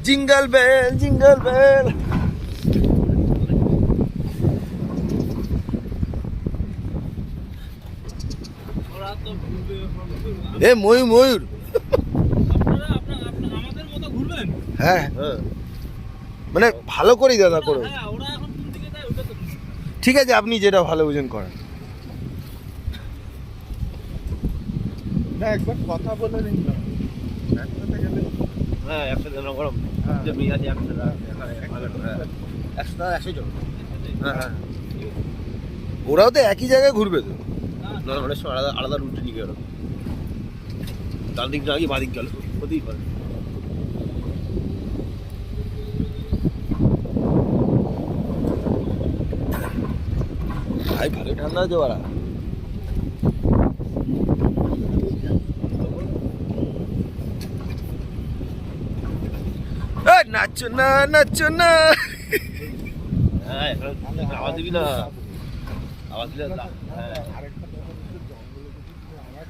Jingle bell jingle bell. এ ময়ূর ময়ূর। হ্যাঁ মানে ভালো করেই দাদা করো। ঠিক আছে আপনি যেটা ভালো বুঝেন করেন। না একবার কথা বলে নিন না, একসাথে গেলে। হ্যাঁ একসাথে গরম যে মেয়ে আছে একসাথে 100 জন। হ্যাঁ হ্যাঁ ওরাও তো একই জায়গায় ঘুরবে তো। না অনেক সময় আলাদা আলাদা রুট নিয়ে গেল, ডান দিক না গিয়ে বাঁ দিক গেল, হতেই পারে। ভাই ভালো ঠান্ডা আছে ওরা। নাচো না নাচো না। হ্যাঁ আওয়াজ দিবি না, আওয়াজ দিলে হ্যাঁ।